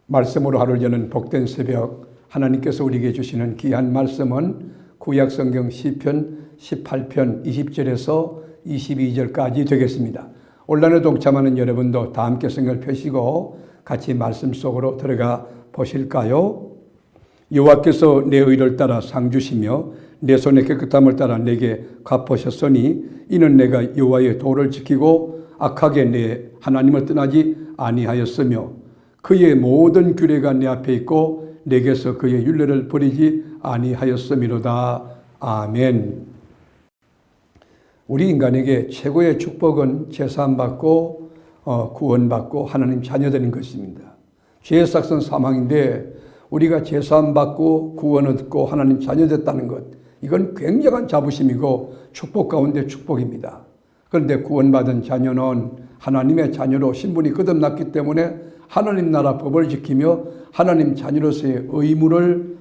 말씀으로 하루를 여는 복된 새벽, 하나님께서 우리에게 주시는 귀한 말씀은 구약성경 시편 18편 20절에서 22절까지 되겠습니다. 온라인에 동참하는 여러분도 다 함께 성경을 펴시고 같이 말씀 속으로 들어가 보실까요? 여호와께서 내 의를 따라 상 주시며 내 손의 깨끗함을 따라 내게 갚으셨으니 이는 내가 여호와의 도를 지키고 악하게 내 하나님을 떠나지 아니하였으며 그의 모든 규례가 내 앞에 있고 내게서 그의 율례를 버리지 아니하였음이로다. 아멘. 우리 인간에게 최고의 축복은 제사함받고 구원받고 하나님 자녀되는 것입니다. 죄의 삭은 사망인데 우리가 제사함받고 구원 얻고 하나님 자녀됐다는 것, 이건 굉장한 자부심이고 축복 가운데 축복입니다. 그런데 구원받은 자녀는 하나님의 자녀로 신분이 거듭났기 때문에 하나님 나라 법을 지키며 하나님 자녀로서의 의무를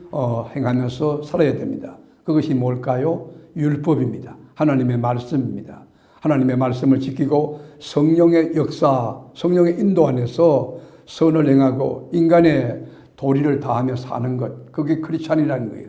행하면서 살아야 됩니다. 그것이 뭘까요? 율법입니다. 하나님의 말씀입니다. 하나님의 말씀을 지키고 성령의 역사, 성령의 인도 안에서 선을 행하고 인간의 도리를 다하며 사는 것, 그게 크리스찬이라는 거예요.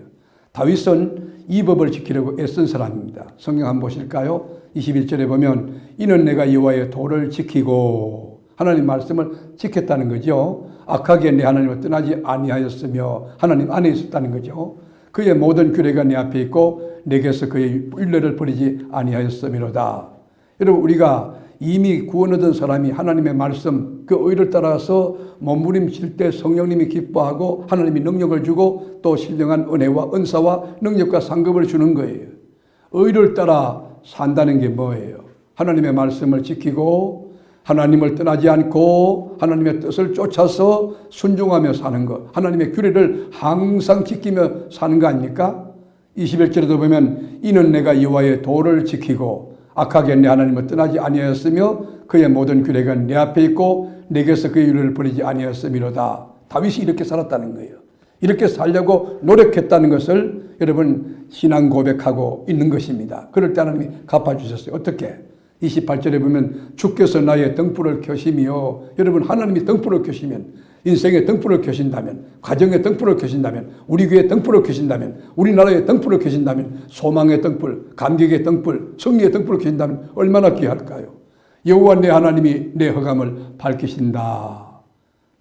다윗은 이 법을 지키려고 애쓴 사람입니다. 성경 한번 보실까요? 21절에 보면 이는 내가 여호와의 도를 지키고, 하나님 말씀을 지켰다는 거죠. 악하게 내 하나님을 떠나지 아니하였으며 하나님 안에 있었다는 거죠. 그의 모든 규례가 내 앞에 있고 내게서 그의 율례를 버리지 아니하였음이로다. 여러분, 우리가 이미 구원 얻은 사람이 하나님의 말씀, 그 의를 따라서 몸부림칠 때 성령님이 기뻐하고 하나님이 능력을 주고 또 신령한 은혜와 은사와 능력과 상급을 주는 거예요. 의를 따라 산다는 게 뭐예요? 하나님의 말씀을 지키고 하나님을 떠나지 않고 하나님의 뜻을 쫓아서 순종하며 사는 것, 하나님의 규례를 항상 지키며 사는 거 아닙니까? 21절에도 보면 이는 내가 여호와의 도를 지키고 악하게 내 하나님을 떠나지 아니하였으며 그의 모든 규례가 내 앞에 있고 내게서 그의 율례를 버리지 아니하였음이로다. 다윗이 이렇게 살았다는 거예요. 이렇게 살려고 노력했다는 것을 여러분 신앙 고백하고 있는 것입니다. 그럴 때 하나님이 갚아주셨어요. 어떻게? 28절에 보면 주께서 나의 등불을 켜시며, 여러분 하나님이 등불을 켜시면, 인생의 등불을 켜신다면, 가정의 등불을 켜신다면, 우리 교회의 등불을 켜신다면, 우리나라의 등불을 켜신다면, 소망의 등불, 감격의 등불, 승리의 등불을 켜신다면 얼마나 귀할까요? 여호와 내 하나님이 내 흑암을 밝히신다.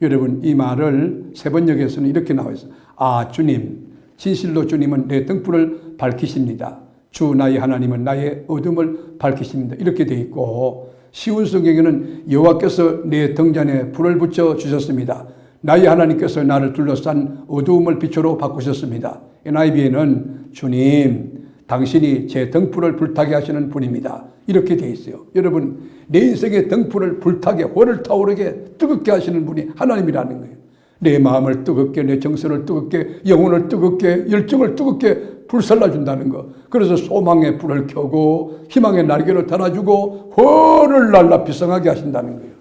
여러분 이 말을 세번역에서는 이렇게 나와 있어요. 아 주님, 진실로 주님은 내 등불을 밝히십니다. 주 나의 하나님은 나의 어둠을 밝히십니다. 이렇게 되어 있고, 쉬운 성경에는 여호와께서 내 등잔에 불을 붙여 주셨습니다. 나의 하나님께서 나를 둘러싼 어두움을 빛으로 바꾸셨습니다. NIV에는 주님, 당신이 제 등불을 불타게 하시는 분입니다. 이렇게 되어 있어요. 여러분, 내 인생의 등불을 불타게,火를 타오르게 뜨겁게 하시는 분이 하나님이라는 거예요. 내 마음을 뜨겁게, 내 정서를 뜨겁게, 영혼을 뜨겁게, 열정을 뜨겁게 불살라준다는 거. 그래서 소망의 불을 켜고 희망의 날개를 달아주고火를 날라 비상하게 하신다는 거예요.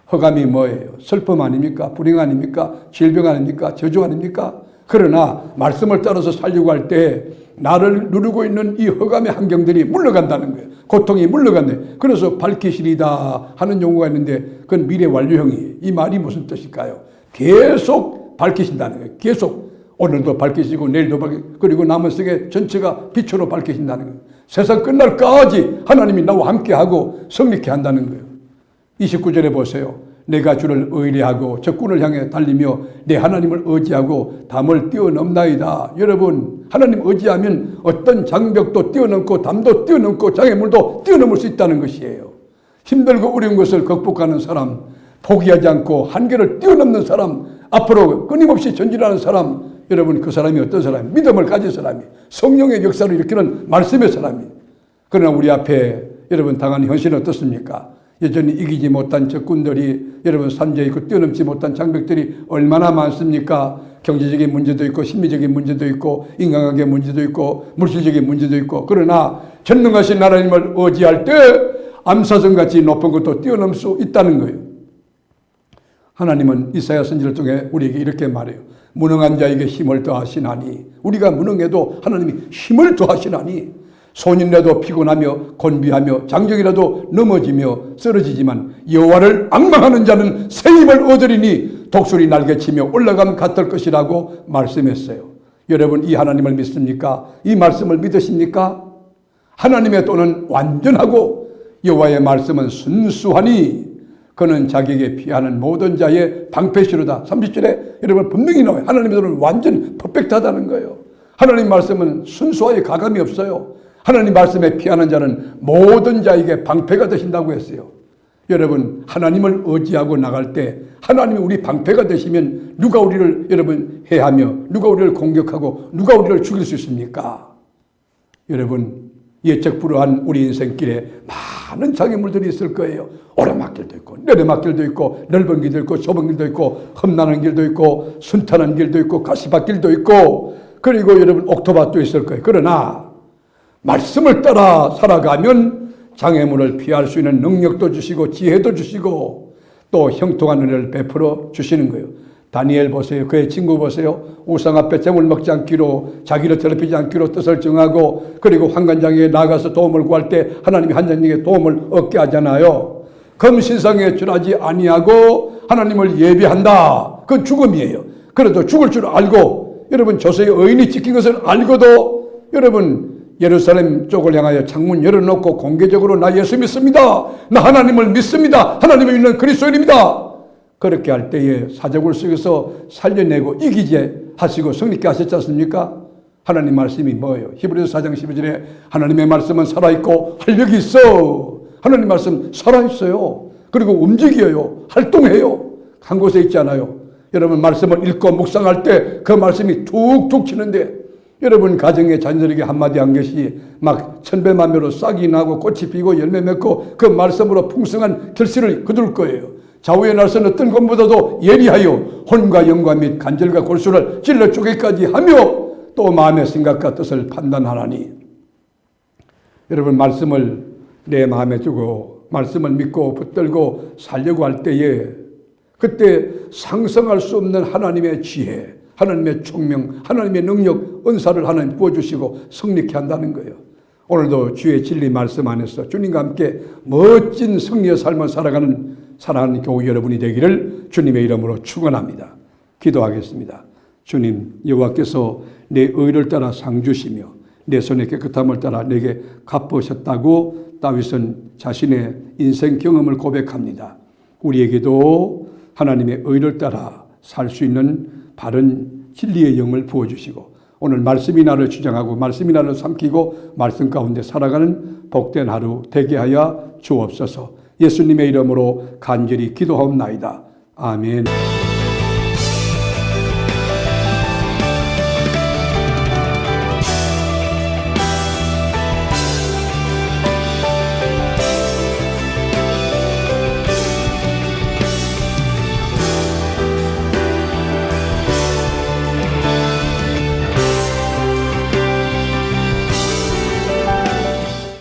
흑암이 뭐예요? 슬픔 아닙니까? 불행 아닙니까? 질병 아닙니까? 저주 아닙니까? 그러나 말씀을 따라서 살려고 할 때 나를 누르고 있는 이 흑암의 환경들이 물러간다는 거예요. 고통이 물러간대. 그래서 밝히시리다 하는 용어가 있는데 그건 미래 완료형이에요. 이 말이 무슨 뜻일까요? 계속 밝히신다는 거예요. 계속. 오늘도 밝히시고 내일도 밝히시고 그리고 남은 세계 전체가 빛으로 밝히신다는 거예요. 세상 끝날까지 하나님이 나와 함께하고 성립케 한다는 거예요. 29절에 보세요. 내가 주를 의뢰하고 적군을 향해 달리며 내 하나님을 의지하고 담을 뛰어넘나이다. 여러분, 하나님 의지하면 어떤 장벽도 뛰어넘고 담도 뛰어넘고 장애물도 뛰어넘을 수 있다는 것이에요. 힘들고 어려운 것을 극복하는 사람, 포기하지 않고 한계를 뛰어넘는 사람, 앞으로 끊임없이 전진하는 사람, 여러분 그 사람이 어떤 사람이에요? 믿음을 가진 사람이, 성령의 역사를 일으키는 말씀의 사람이. 그러나 우리 앞에 여러분 당한 현실은 어떻습니까? 여전히 이기지 못한 적군들이, 여러분 산재 있고 뛰어넘지 못한 장벽들이 얼마나 많습니까? 경제적인 문제도 있고 심리적인 문제도 있고 인간관계 문제도 있고 물질적인 문제도 있고. 그러나 전능하신 하나님을 의지할 때 암사성같이 높은 것도 뛰어넘을 수 있다는 거예요. 하나님은 이사야 선지를 통해 우리에게 이렇게 말해요. 무능한 자에게 힘을 더하시나니, 우리가 무능해도 하나님이 힘을 더하시나니, 손인이라도 피곤하며 곤비하며 장정이라도 넘어지며 쓰러지지만 여호와를 앙망하는 자는 새 힘을 얻으리니 독수리 날개치며 올라감 같을 것이라고 말씀했어요. 여러분, 이 하나님을 믿습니까? 이 말씀을 믿으십니까? 하나님의 도는 완전하고 여호와의 말씀은 순수하니 그는 자기에게 피하는 모든 자의 방패시로다. 30절에 여러분 분명히 나와요. 하나님의 도는 완전 퍼펙트하다는 거예요. 하나님 말씀은 순수하게 가감이 없어요. 하나님 말씀에 피하는 자는 모든 자에게 방패가 되신다고 했어요. 여러분, 하나님을 의지하고 나갈 때 하나님이 우리 방패가 되시면 누가 우리를 여러분 해하며 누가 우리를 공격하고 누가 우리를 죽일 수 있습니까? 여러분, 예측불허한 우리 인생길에 많은 장애물들이 있을 거예요. 오르막길도 있고 내리막길도 있고 넓은 길도 있고 좁은 길도 있고 험난한 길도 있고 순탄한 길도 있고 가시밭길도 있고 그리고 여러분 옥토밭도 있을 거예요. 그러나 말씀을 따라 살아가면 장애물을 피할 수 있는 능력도 주시고 지혜도 주시고 또 형통한 은혜를 베풀어 주시는 거예요. 다니엘 보세요. 그의 친구 보세요. 우상 앞에 재물 먹지 않기로 자기를 더럽히지 않기로 뜻을 정하고 그리고 환관장에 나가서 도움을 구할 때 하나님이 한장에게 도움을 얻게 하잖아요. 금신상에 절하지 아니하고 하나님을 예비한다. 그건 죽음이에요. 그래도 죽을 줄 알고 여러분 조세의 의인이 지킨 것을 알고도 여러분 예루살렘 쪽을 향하여 창문 열어놓고 공개적으로 나 예수 믿습니다. 나 하나님을 믿습니다. 하나님을 믿는 그리스도인입니다. 그렇게 할 때에 사적을 속에서 살려내고 이기게 하시고 성립케 하셨지 않습니까? 하나님 말씀이 뭐예요? 히브리서 4장 12절에 하나님의 말씀은 살아있고 활력이 있어. 하나님 말씀 살아있어요. 그리고 움직여요. 활동해요. 한 곳에 있지 않아요. 여러분 말씀을 읽고 묵상할 때 그 말씀이 툭툭 치는데 여러분 가정의 자녀들에게 한마디 한 것이 막 천배만배로 싹이 나고 꽃이 피고 열매 맺고 그 말씀으로 풍성한 결실을 거둘 거예요. 좌우의 날선 어떤 것보다도 예리하여 혼과 영과 및 관절과 골수를 찔러 쪼개까지 하며 또 마음의 생각과 뜻을 판단하나니 여러분 말씀을 내 마음에 두고 말씀을 믿고 붙들고 살려고 할 때에 그때 상상할 수 없는 하나님의 지혜 하나님의 총명, 하나님의 능력, 은사를 하나님 부어주시고 성립케 한다는 거예요. 오늘도 주의 진리 말씀 안에서 주님과 함께 멋진 승리의 삶을 살아가는 사랑하는 교우 여러분이 되기를 주님의 이름으로 축원합니다. 기도하겠습니다. 주님, 여호와께서 내 의를 따라 상 주시며 내 손의 깨끗함을 따라 내게 갚으셨다고 다윗은 자신의 인생 경험을 고백합니다. 우리에게도 하나님의 의를 따라 살 수 있는 바른 진리의 영을 부어주시고 오늘 말씀이 나를 주장하고 말씀이 나를 삼키고 말씀 가운데 살아가는 복된 하루 되게 하여 주옵소서. 예수님의 이름으로 간절히 기도하옵나이다. 아멘.